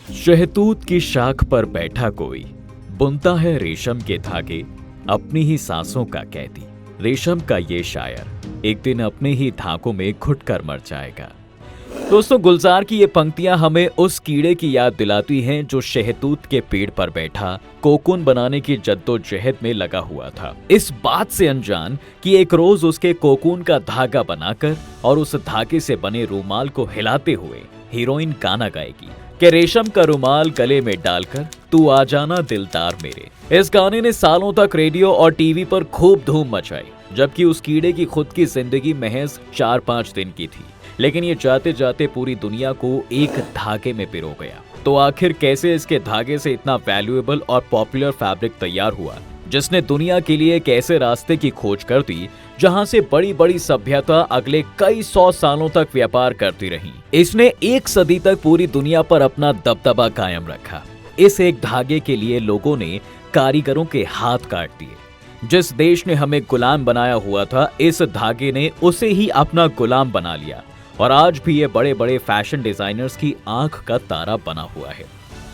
शहतूत की शाख पर बैठा कोई बुनता है रेशम के धागे, अपनी ही सांसों का कैदी। रेशम का ये शायर एक दिन अपने ही धागों में घुट कर मर जाएगा। दोस्तों, गुलजार की ये पंक्तियां हमें उस कीड़े की याद दिलाती हैं जो शहतूत के पेड़ पर बैठा कोकून बनाने की जद्दोजहद में लगा हुआ था, इस बात से अनजान कि एक रोज उसके कोकून का धागा बनाकर और उस धागे से बने रूमाल को हिलाते हुए हीरोइन गाना गाएगी कि रेशम का रूमाल गले में डालकर तू आ जाना दिलदार मेरे। इस गाने ने सालों तक रेडियो और टीवी पर खूब धूम मचाई, जबकि उस कीड़े की खुद की जिंदगी महज 4-5 दिन की थी, लेकिन ये जाते जाते पूरी दुनिया को एक धागे में पिरो गया। तो आखिर कैसे इसके धागे से इतना वैल्यूएबल और पॉपुलर फैब्रिक तैयार हुआ, जिसने दुनिया के लिए एक ऐसे रास्ते की खोज कर दी जहां से बड़ी बड़ी सभ्यता अगले कई 100 सालों तक व्यापार करती रही। इसने 1 सदी तक पूरी दुनिया पर अपना दबदबा कायम रखा। इस एक धागे के लिए लोगों ने कारीगरों के हाथ काट दिए। जिस देश ने हमें गुलाम बनाया हुआ था, इस धागे ने उसे ही अपना गुलाम बना लिया और आज भी ये बड़े बड़े फैशन डिजाइनर्स की आंख का तारा बना हुआ है।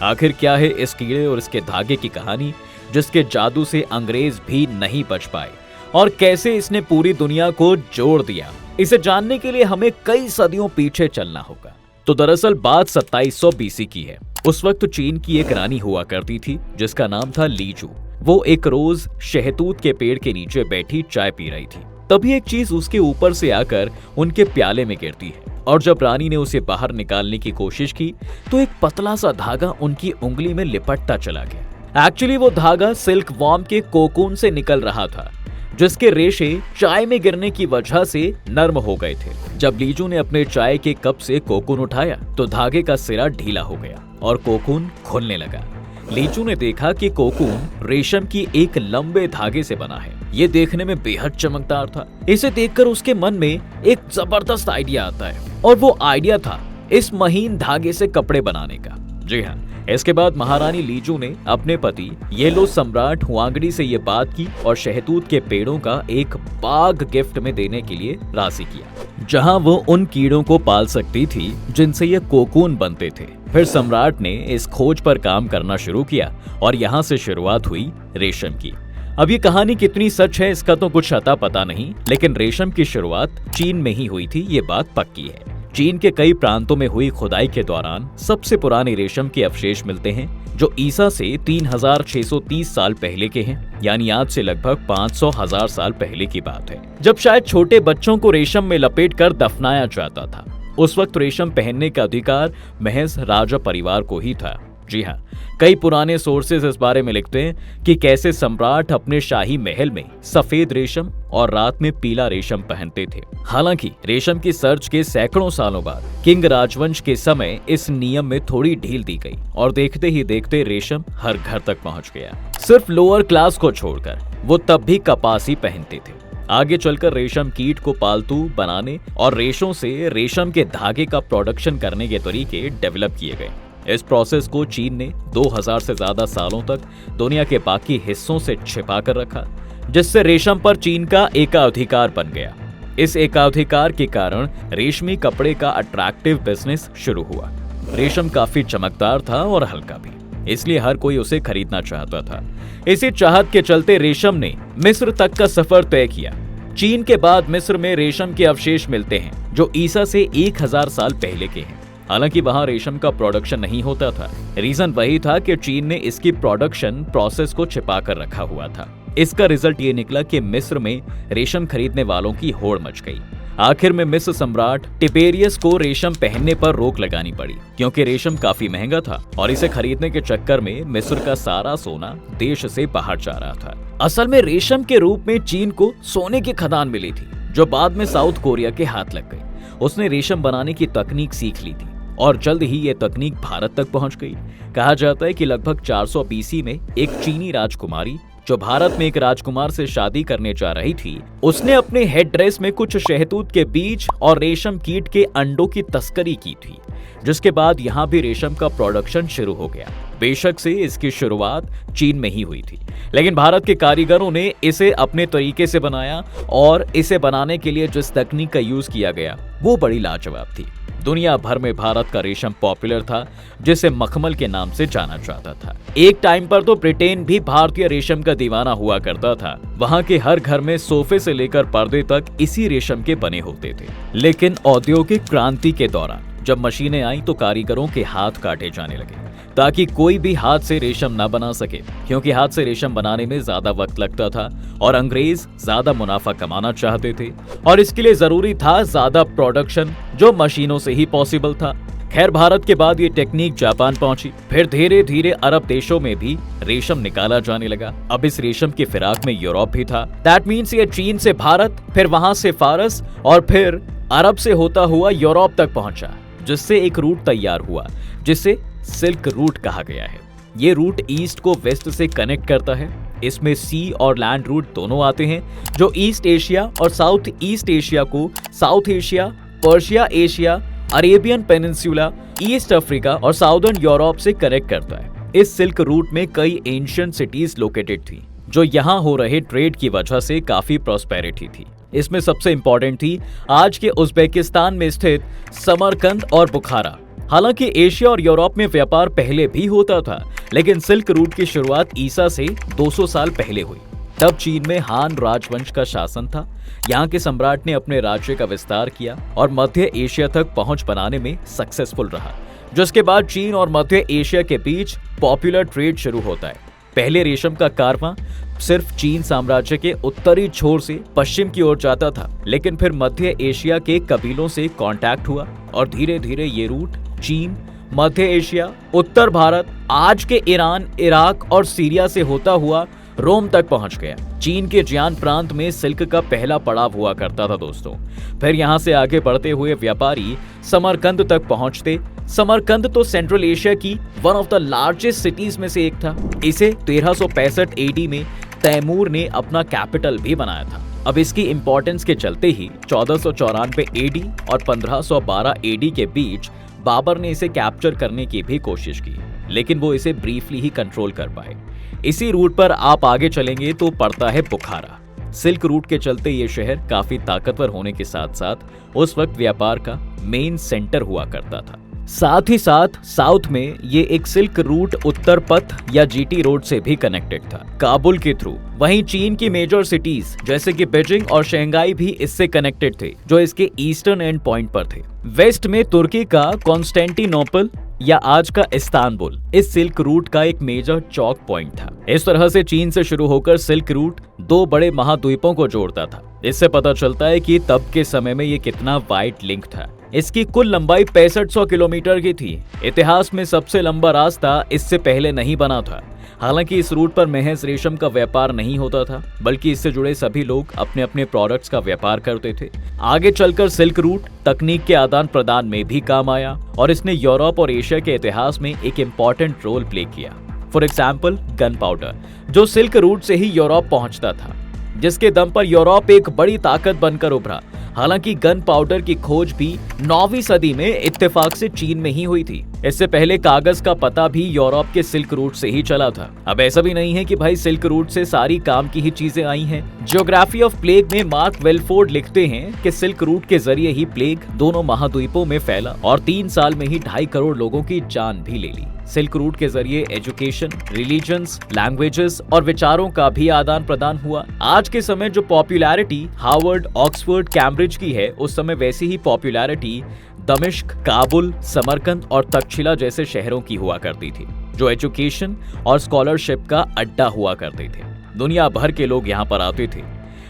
आखिर क्या है इस कीड़े और इसके धागे की कहानी, जिसके जादू से अंग्रेज भी नहीं बच पाए, और कैसे इसने पूरी दुनिया को जोड़ दिया? इसे जानने के लिए हमें कई सदियों पीछे चलना होगा। तो दरअसल बात 2700 BC की है। उस वक्त चीन की एक रानी हुआ करती थी जिसका नाम था लीजू। वो एक रोज शहतूत के पेड़ के नीचे बैठी चाय पी रही थी। तभी एक चीज उसके ऊपर से आकर उनके प्याले में गिरती है, और जब रानी ने उसे बाहर निकालने की कोशिश की तो एक पतला सा धागा उनकी उंगली में लिपटता चला गया। एक्चुअली वो धागा सिल्क वॉर्म के कोकून से निकल रहा था, जिसके रेशे चाय में गिरने की वजह से नर्म हो गए थे। जब लीजू ने अपने चाय के कप से कोकून उठाया तो धागे का सिरा ढीला हो गया और कोकून खुलने लगा। लीजू ने देखा कि कोकून रेशम की एक लंबे धागे से बना है। ये देखने में बेहद चमकदार था। इसे देखकर उसके मन में एक जबरदस्त आइडिया आता है, और वो आइडिया था इस महीन धागे से कपड़े बनाने का। जी हाँ, इसके बाद महारानी लीजू ने अपने पति येलो सम्राट हुआंगडी से ये बात की और शहतूत के पेड़ों का एक बाग गिफ्ट में देने के लिए राजी किया, जहां वो उन कीड़ों को पाल सकती थी जिनसे ये कोकून बनते थे। फिर सम्राट ने इस खोज पर काम करना शुरू किया और यहाँ से शुरुआत हुई रेशम की। अब ये कहानी कितनी सच है इसका तो कुछ अता पता नहीं, लेकिन रेशम की शुरुआत चीन में ही हुई थी, ये बात पक्की है। चीन के कई प्रांतों में हुई खुदाई के दौरान सबसे पुराने रेशम के अवशेष मिलते हैं, जो ईसा से 3630 साल पहले के हैं, यानी आज से लगभग 500,000 साल पहले की बात है, जब शायद छोटे बच्चों को रेशम में लपेटकर दफनाया जाता था। उस वक्त रेशम पहनने का अधिकार महज राजा परिवार को ही था। जी हाँ, कई पुराने सोर्सेज इस बारे में लिखते हैं कि कैसे सम्राट अपने शाही महल में सफेद रेशम और रात में पीला रेशम पहनते थे। हालांकि रेशम की सर्च के सैकड़ों सालों बाद किंग राजवंश के समय इस नियम में थोड़ी ढील दी गई और देखते ही देखते रेशम हर घर तक पहुंच गया। सिर्फ लोअर क्लास को छोड़कर वो तब भी कपास ही पहनते थे। आगे चलकर रेशम कीट को पालतू बनाने और रेशों से रेशम के धागे का प्रोडक्शन करने के तरीके डेवलप किए गए। इस प्रोसेस को चीन ने 2000 से ज्यादा सालों तक दुनिया के बाकी हिस्सों से छिपा कर रखा, जिससे रेशम पर चीन का एकाधिकार बन गया। इस एकाधिकार के कारण रेशमी कपड़े का अट्रैक्टिव बिजनेस शुरू हुआ। रेशम काफी चमकदार था और हल्का भी, इसलिए हर कोई उसे खरीदना चाहता था। इसी चाहत के चलते रेशम ने मिस्र तक का सफर तय किया। चीन के बाद मिस्र में रेशम के अवशेष मिलते हैं जो ईसा से 1000 साल पहले के हैं। हालांकि वहां रेशम का प्रोडक्शन नहीं होता था। रीजन वही था कि चीन ने इसकी प्रोडक्शन प्रोसेस को छिपा कर रखा हुआ था। इसका रिजल्ट ये निकला कि मिस्र में रेशम खरीदने वालों की होड़ मच गई। आखिर में मिस्र सम्राट टिबेरियस को रेशम पहनने पर रोक लगानी पड़ी, क्योंकि रेशम काफी महंगा था और इसे खरीदने के चक्कर में मिस्र का सारा सोना देश से बाहर जा रहा था। असल में रेशम के रूप में चीन को सोने की खदान मिली थी, जो बाद में साउथ कोरिया के हाथ लग गई। उसने रेशम बनाने की तकनीक सीख ली थी और जल्द ही ये तकनीक भारत तक पहुंच गई। कहा जाता है कि लगभग 400 BC में एक चीनी राजकुमारी जो भारत में एक राजकुमार से शादी करने जा रही थी, उसने अपने हेड ड्रेस में कुछ शहतूत के बीज और रेशम कीट के अंडों की तस्करी की थी, जिसके बाद यहाँ भी रेशम का प्रोडक्शन शुरू हो गया। बेशक से इसकी शुरुआत चीन में ही हुई थी, लेकिन भारत के कारीगरों ने इसे अपने तरीके से बनाया और इसे बनाने के लिए जिस तकनीक का यूज किया गया वो बड़ी लाजवाब थी। दुनिया भर में भारत का रेशम पॉपुलर था, जिसे मखमल के नाम से जाना जाता था। एक टाइम पर तो ब्रिटेन भी भारतीय रेशम का दीवाना हुआ करता था। वहां के हर घर में सोफे से लेकर पर्दे तक इसी रेशम के बने होते थे। लेकिन औद्योगिक क्रांति के दौरान जब मशीनें आई तो कारीगरों के हाथ काटे जाने लगे, ताकि कोई भी हाथ से रेशम न बना सके, क्योंकि हाथ से रेशम बनाने में ज्यादा वक्त लगता था और अंग्रेज ज्यादा मुनाफा कमाना चाहते थे, और इसके लिए जरूरी था ज्यादा प्रोडक्शन, जो मशीनों से ही पॉसिबल था। खैर, भारत के बाद ये टेक्निक जापान पहुंची, फिर धीरे धीरे अरब देशों में भी रेशम निकाला जाने लगा। अब इस रेशम की फिराक में यूरोप भी था। दैट मीन्स ये चीन से भारत, फिर वहां से फारस और फिर अरब से होता हुआ यूरोप तक पहुंचा, जिससे एक रूट तैयार हुआ जिसे सिल्क रूट कहा गया है। ये रूट ईस्ट को वेस्ट से कनेक्ट करता है। इसमें सी और लैंड रूट दोनों आते हैं, जो ईस्ट एशिया और साउथ ईस्ट एशिया को south Asia, Persia Asia, Arabian peninsula, east Africa और साउदर्न यूरोप से कनेक्ट करता है। इस सिल्क रूट में कई एंशिएंट सिटीज लोकेटेड थी, जो यहाँ हो रहे ट्रेड की वजह से काफी प्रॉस्पेरिटी थी। इसमें सबसे इंपॉर्टेंट थी आज के उज्बेकिस्तान में स्थित समरकंद और बुखारा। हालांकि एशिया और यूरोप में व्यापार पहले भी होता था, लेकिन सिल्क रूट की शुरुआत ईसा से 200 साल पहले हुई। तब चीन में हान राजवंश का शासन था। यहाँ के सम्राट ने अपने राज्य का विस्तार किया और मध्य एशिया तक पहुंच बनाने में सक्सेसफुल रहा, जिसके बाद चीन और मध्य एशिया के बीच पॉपुलर ट्रेड शुरू होता है। पहले रेशम का कारवां सिर्फ चीन साम्राज्य के उत्तरी छोर से पश्चिम की ओर जाता था, लेकिन फिर मध्य एशिया के कबीलों से कांटेक्ट हुआ और धीरे धीरे ये रूट चीन, मध्य एशिया, उत्तर भारत, आज के ईरान, इराक और सीरिया से होता हुआ रोम तक पहुंच गया। चीन के जियान प्रांत में सिल्क का पहला पड़ाव हुआ करता था दोस्तों। फिर यहाँ से आगे बढ़ते हुए व्यापारी समरकंद तक पहुंचते। समरकंद तो सेंट्रल एशिया की one of the largest cities में से एक था। इसे 1365 एडी में तैमूर ने अपना कैपिटल भी बनाया था। अब इसकी इंपॉर्टेंस के चलते ही 1494 एडी और 1512 एडी के बीच बाबर ने इसे कैप्चर करने की भी कोशिश की, लेकिन वो इसे ब्रीफली ही कंट्रोल कर पाए। इसी रूट पर आप आगे चलेंगे तो पड़ता है बुखारा। सिल्क रूट के चलते ये शहर काफी ताकतवर होने के साथ साथ उस वक्त व्यापार का मेन सेंटर हुआ करता था। साथ ही साथ साउथ में ये एक सिल्क रूट उत्तर पथ या जीटी रोड से भी कनेक्टेड था, काबुल के थ्रू। वहीं चीन की मेजर सिटीज जैसे कि बीजिंग और शंघाई भी इससे कनेक्टेड थे, जो इसके ईस्टर्न एंड पॉइंट पर थे। वेस्ट में तुर्की का कॉन्स्टेंटिनोपल या आज का इस्तांबुल इस सिल्क रूट का एक मेजर चौक पॉइंट था। इस तरह से चीन से शुरू होकर सिल्क रूट दो बड़े महाद्वीपों को जोड़ता था। इससे पता चलता है कि तब के समय में ये कितना वाइड लिंक था। इसकी कुल लंबाई 6500 किलोमीटर की थी। इतिहास में सबसे लंबा रास्ता इससे पहले नहीं बना था। हालांकि इस रूट पर महज रेशम का व्यापार नहीं होता था, बल्कि इससे जुड़े सभी लोग अपने अपने प्रोडक्ट्स का व्यापार करते थे। आगे चलकर सिल्क रूट तकनीक के आदान प्रदान में भी काम आया और इसने यूरोप और एशिया के इतिहास में एक इम्पॉर्टेंट रोल प्ले किया। फॉर एग्जाम्पल गन पाउडर, जो सिल्क रूट से ही यूरोप पहुंचता था, जिसके दम पर यूरोप एक बड़ी ताकत बनकर उभरा। हालांकि गन पाउडर की खोज भी 9वीं सदी में इत्तेफाक से चीन में ही हुई थी। इससे पहले कागज का पता भी यूरोप के सिल्क रूट से ही चला था। अब ऐसा भी नहीं है कि भाई सिल्क रूट से सारी काम की ही चीजें आई हैं। जियोग्राफी ऑफ प्लेग में मार्क वेलफोर्ड लिखते हैं कि सिल्क रूट के जरिए ही प्लेग दोनों महाद्वीपों में फैला और 3 साल में ही 2.5 करोड़ लोगों की जान भी ले ली। सिल्क रूट के जरिए एजुकेशन, रिलीजन्स, लैंग्वेजेस और विचारों का भी आदान प्रदान हुआ। आज के समय जो पॉपुलैरिटी हार्वर्ड, ऑक्सफोर्ड, कैम्ब्रिज की है, उस समय वैसी ही पॉपुलैरिटी दमिश्क, काबुल, समरकंद और तक्षशिला जैसे शहरों की हुआ करती थी, जो एजुकेशन और स्कॉलरशिप का अड्डा हुआ करते थे। दुनिया भर के लोग यहाँ पर आते थे।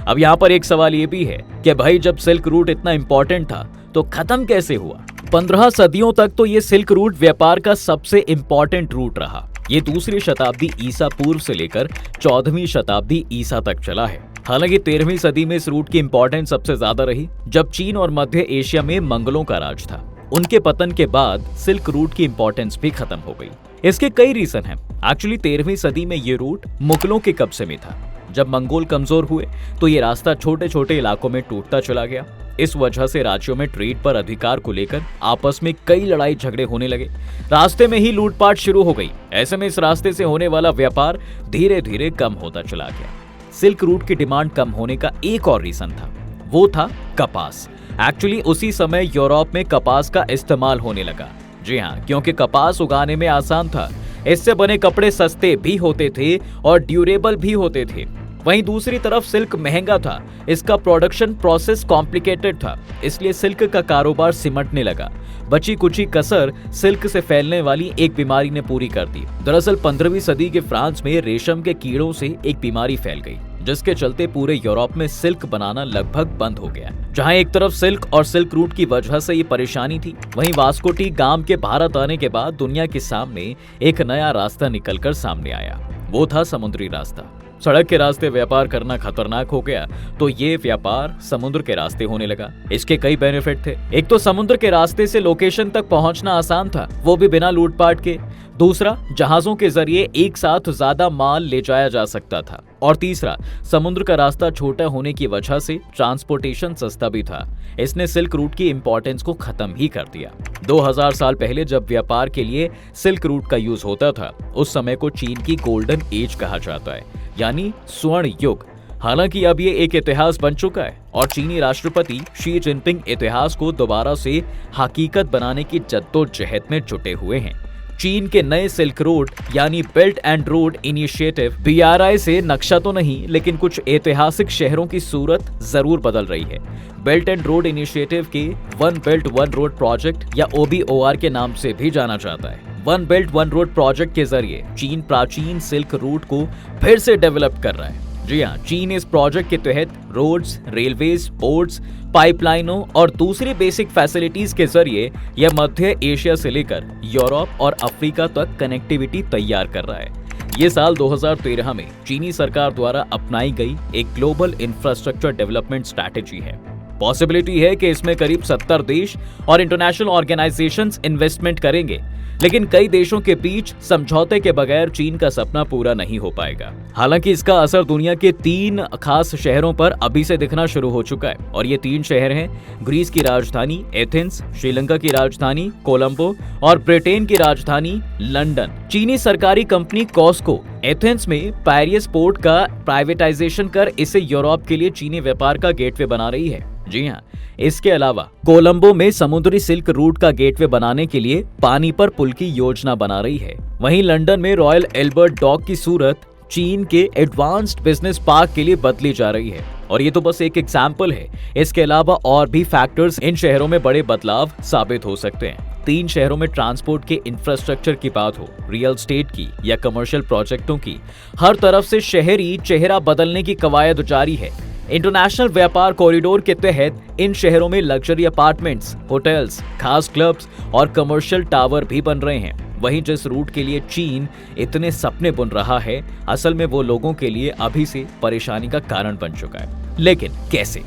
अब यहाँ पर एक सवाल ये भी है कि भाई जब सिल्क रूट इतना इंपॉर्टेंट था तो खत्म कैसे हुआ? 15 सदियों तक तो ये सिल्क रूट व्यापार का सबसे इंपॉर्टेंट रूट रहा। ये 2री शताब्दी ईसा पूर्व से लेकर 14वीं शताब्दी ईसा तक चला है। हालांकि 13वीं सदी में इस रूट की इंपॉर्टेंस सबसे ज्यादा रही, जब चीन और मध्य एशिया में मंगलों का राज था। उनके पतन के बाद सिल्क रूट की इंपॉर्टेंस भी खत्म हो गई। इसके कई रीजन हैं। एक्चुअली 13वीं सदी में ये रूट मुगलों के कब्जे में था। जब मंगोल कमजोर हुए तो ये रास्ता छोटे छोटे इलाकों में टूटता चला गया। इस वजह से राज्यों में ट्रेड पर अधिकार को लेकर आपस में कई लड़ाई झगड़े होने लगे। रास्ते में ही लूटपाट शुरू हो गई। ऐसे में इस रास्ते से होने वाला व्यापार धीरे धीरे कम होता चला गया। सिल्क रूट की डिमांड कम होने का एक और रीजन था, वो था कपास। एक्चुअली उसी समय यूरोप में कपास का इस्तेमाल होने लगा। जी हाँ, क्योंकि कपास उगाने में आसान था, इससे बने कपड़े सस्ते भी होते थे और ड्यूरेबल भी होते थे। वहीं दूसरी तरफ सिल्क महंगा था, इसका प्रोडक्शन प्रोसेस कॉम्प्लिकेटेड था, इसलिए सिल्क का कारोबार सिमटने लगा। बची कुची कसर सिल्क से फैलने वाली एक बीमारी ने पूरी कर दी। दरअसल 15वीं सदी के फ्रांस में रेशम के कीड़ों से एक बीमारी फैल गई, जिसके चलते पूरे यूरोप में सिल्क बनाना लगभग बंद हो गया। जहां एक तरफ सिल्क और सिल्क रूट की वजह से ये परेशानी थी, वहीं वास्को डी गामा के भारत आने के बाद दुनिया के सामने एक नया रास्ता निकलकर सामने आया। वो था समुद्री रास्ता। सड़क के रास्ते व्यापार करना खतरनाक हो गया, तो ये व्यापार समुद्र के रास्ते होने लगा। इसके कई बेनिफिट थे। एक तो समुद्र के रास्ते से लोकेशन तक पहुंचना आसान था, वो भी बिना लूटपाट के। दूसरा, जहाजों के जरिए एक साथ ज्यादा माल ले जाया जा सकता था। और तीसरा, समुद्र का रास्ता छोटा होने की वजह से ट्रांसपोर्टेशन सस्ता भी था। इसने सिल्क रूट की इंपॉर्टेंस को खत्म ही कर दिया। 2000 साल पहले जब व्यापार के लिए सिल्क रूट का यूज होता था, उस समय को चीन की गोल्डन एज कहा जाता है, यानी स्वर्ण युग। हालांकि अब ये एक इतिहास बन चुका है और चीनी राष्ट्रपति शी जिनपिंग इतिहास को दोबारा से हकीकत बनाने की जद्दोजहद में जुटे हुए हैं। चीन के नए सिल्क रोड यानी belt and road initiative BRI से नक्शा तो नहीं, लेकिन कुछ ऐतिहासिक शहरों की सूरत जरूर बदल रही है। बेल्ट एंड रोड इनिशिएटिव के one belt one road project या OBOR के नाम से भी जाना जाता है। One belt one road project के जरिए चीन प्राचीन सिल्क रूट को फिर से डेवलप कर रहा है। जी हाँ, चीन इस प्रोजेक्ट के तहत रोड्स, रेलवेज, पोर्ट्स, पाइपलाइनों और दूसरी बेसिक फैसिलिटीज के जरिए यह मध्य एशिया से लेकर यूरोप और अफ्रीका तक कनेक्टिविटी तैयार कर रहा है। ये साल 2013 में चीनी सरकार द्वारा अपनाई गई एक ग्लोबल इंफ्रास्ट्रक्चर डेवलपमेंट स्ट्रैटेजी है। पॉसिबिलिटी है कि इसमें करीब 70 देश और इंटरनेशनल ऑर्गेनाइजेशंस इन्वेस्टमेंट करेंगे, लेकिन कई देशों के बीच समझौते के बगैर चीन का सपना पूरा नहीं हो पाएगा। हालांकि इसका असर दुनिया के 3 खास शहरों पर अभी से दिखना शुरू हो चुका है और ये 3 शहर हैं ग्रीस की राजधानी एथेंस, श्रीलंका की राजधानी कोलंबो और ब्रिटेन की राजधानी लंदन। चीनी सरकारी कंपनी कॉस्को एथेंस में पैरिस पोर्ट का प्राइवेटाइजेशन कर इसे यूरोप के लिए चीनी व्यापार का गेटवे बना रही है। जी हाँ, इसके अलावा कोलंबो में समुद्री सिल्क रूट का गेटवे बनाने के लिए पानी पर पुल की योजना बना रही है। वहीं लंदन में रॉयल एल्बर्ट डॉक की सूरत चीन के एडवांस्ड बिजनेस पार्क के लिए बदली जा रही है। और ये तो बस एक एग्जाम्पल है, इसके अलावा और भी फैक्टर्स इन शहरों में बड़े बदलाव साबित हो सकते हैं। 3 शहरों में ट्रांसपोर्ट के इंफ्रास्ट्रक्चर की बात हो, रियल एस्टेट की या कमर्शियल प्रोजेक्टों की, हर तरफ से शहरी चेहरा बदलने की कवायद जारी है। इंटरनेशनल व्यापार कॉरिडोर के तहत इन शहरों में लग्जरी अपार्टमेंट्स, होटल्स, खास क्लब्स और कमर्शियल टावर भी बन रहे हैं। वहीं जिस रूट के लिए चीन इतने सपने बुन रहा है, असल में वो लोगों के लिए अभी से परेशानी का कारण बन चुका है। लेकिन कैसे?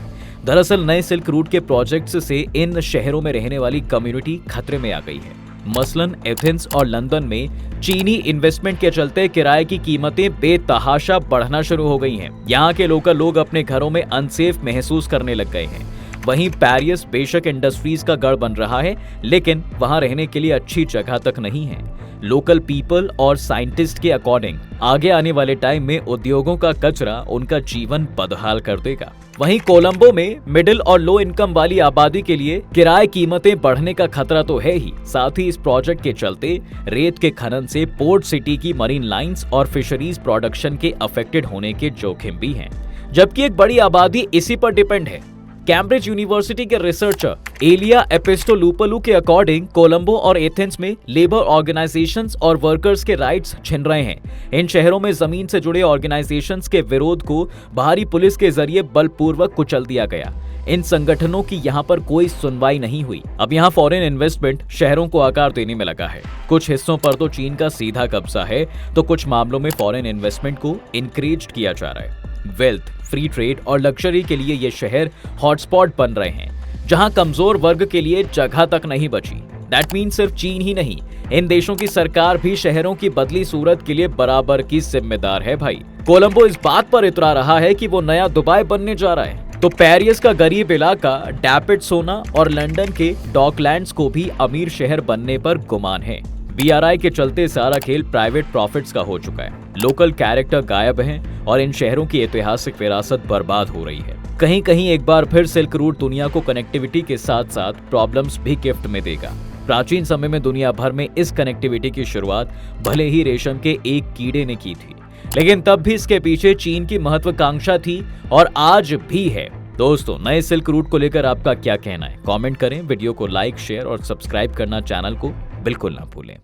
दरअसल नए सिल्क रूट के प्रोजेक्ट्स से इन शहरों में रहने वाली कम्युनिटी खतरे में आ गई है। मसलन एथेंस और लंदन में चीनी इन्वेस्टमेंट के चलते किराए की कीमतें बेतहाशा बढ़ना शुरू हो गई हैं। यहाँ के लोकल लोग अपने घरों में अनसेफ महसूस करने लग गए हैं। वहीं पेरिस बेशक इंडस्ट्रीज का गढ़ बन रहा है, लेकिन वहां रहने के लिए अच्छी जगह तक नहीं है। लोकल पीपल और साइंटिस्ट के अकॉर्डिंग आगे आने वाले टाइम में उद्योगों का कचरा उनका जीवन बदहाल कर देगा। वहीं कोलंबो में मिडिल और लो इनकम वाली आबादी के लिए किराए कीमतें बढ़ने का खतरा तो है ही, साथ ही इस प्रोजेक्ट के चलते रेत के खनन से पोर्ट सिटी की मरीन लाइंस और फिशरीज प्रोडक्शन के अफेक्टेड होने के जोखिम भी हैं, जबकि एक बड़ी आबादी इसी पर डिपेंड है। कैम्ब्रिज यूनिवर्सिटी के रिसर्चर एलिया एपिस्टोलुपोलू के अकॉर्डिंग कोलंबो और एथेंस में लेबर ऑर्गेनाइजेशंस और वर्कर्स के राइट्स छिन रहे हैं। इन शहरों में जमीन से जुड़े ऑर्गेनाइजेशंस के विरोध को बाहरी पुलिस के जरिए बलपूर्वक कुचल दिया गया। इन संगठनों की यहाँ पर कोई सुनवाई नहीं हुई। अब यहाँ फॉरेन इन्वेस्टमेंट शहरों को आकार देने में लगा है। कुछ हिस्सों पर तो चीन का सीधा कब्जा है, तो कुछ मामलों में फॉरेन इन्वेस्टमेंट को इनकरेज किया जा रहा है। वेल्थ, फ्री ट्रेड और लग्जरी के लिए ये शहर हॉटस्पॉट बन रहे हैं, जहां कमजोर वर्ग के लिए जगह तक नहीं बची। दैट मीन सिर्फ चीन ही नहीं, इन देशों की सरकार भी शहरों की बदली सूरत के लिए बराबर की जिम्मेदार है भाई। कोलंबो इस बात पर इतरा रहा है कि वो नया दुबई बनने जा रहा है, तो पेरिस का गरीब इलाका डैपिडसोना और लंदन के डॉकलैंड्स को भी अमीर शहर बनने पर गुमान है। BRI के चलते सारा खेल प्राइवेट प्रॉफिट्स का हो चुका है। लोकल कैरेक्टर गायब हैं और इन शहरों की ऐतिहासिक विरासत बर्बाद हो रही है। कहीं कहीं एक बार फिर सिल्क रूट दुनिया को कनेक्टिविटी के साथ साथ प्रॉब्लम्स भी गिफ्ट में देगा। प्राचीन समय में दुनिया भर में इस कनेक्टिविटी की शुरुआत भले ही रेशम के एक कीड़े ने की थी, लेकिन तब भी इसके पीछे चीन की महत्वाकांक्षा थी और आज भी है। दोस्तों, नए सिल्क रूट को लेकर आपका क्या कहना है? कमेंट करें, वीडियो को लाइक, शेयर और सब्सक्राइब करना चैनल को बिल्कुल ना भूलें।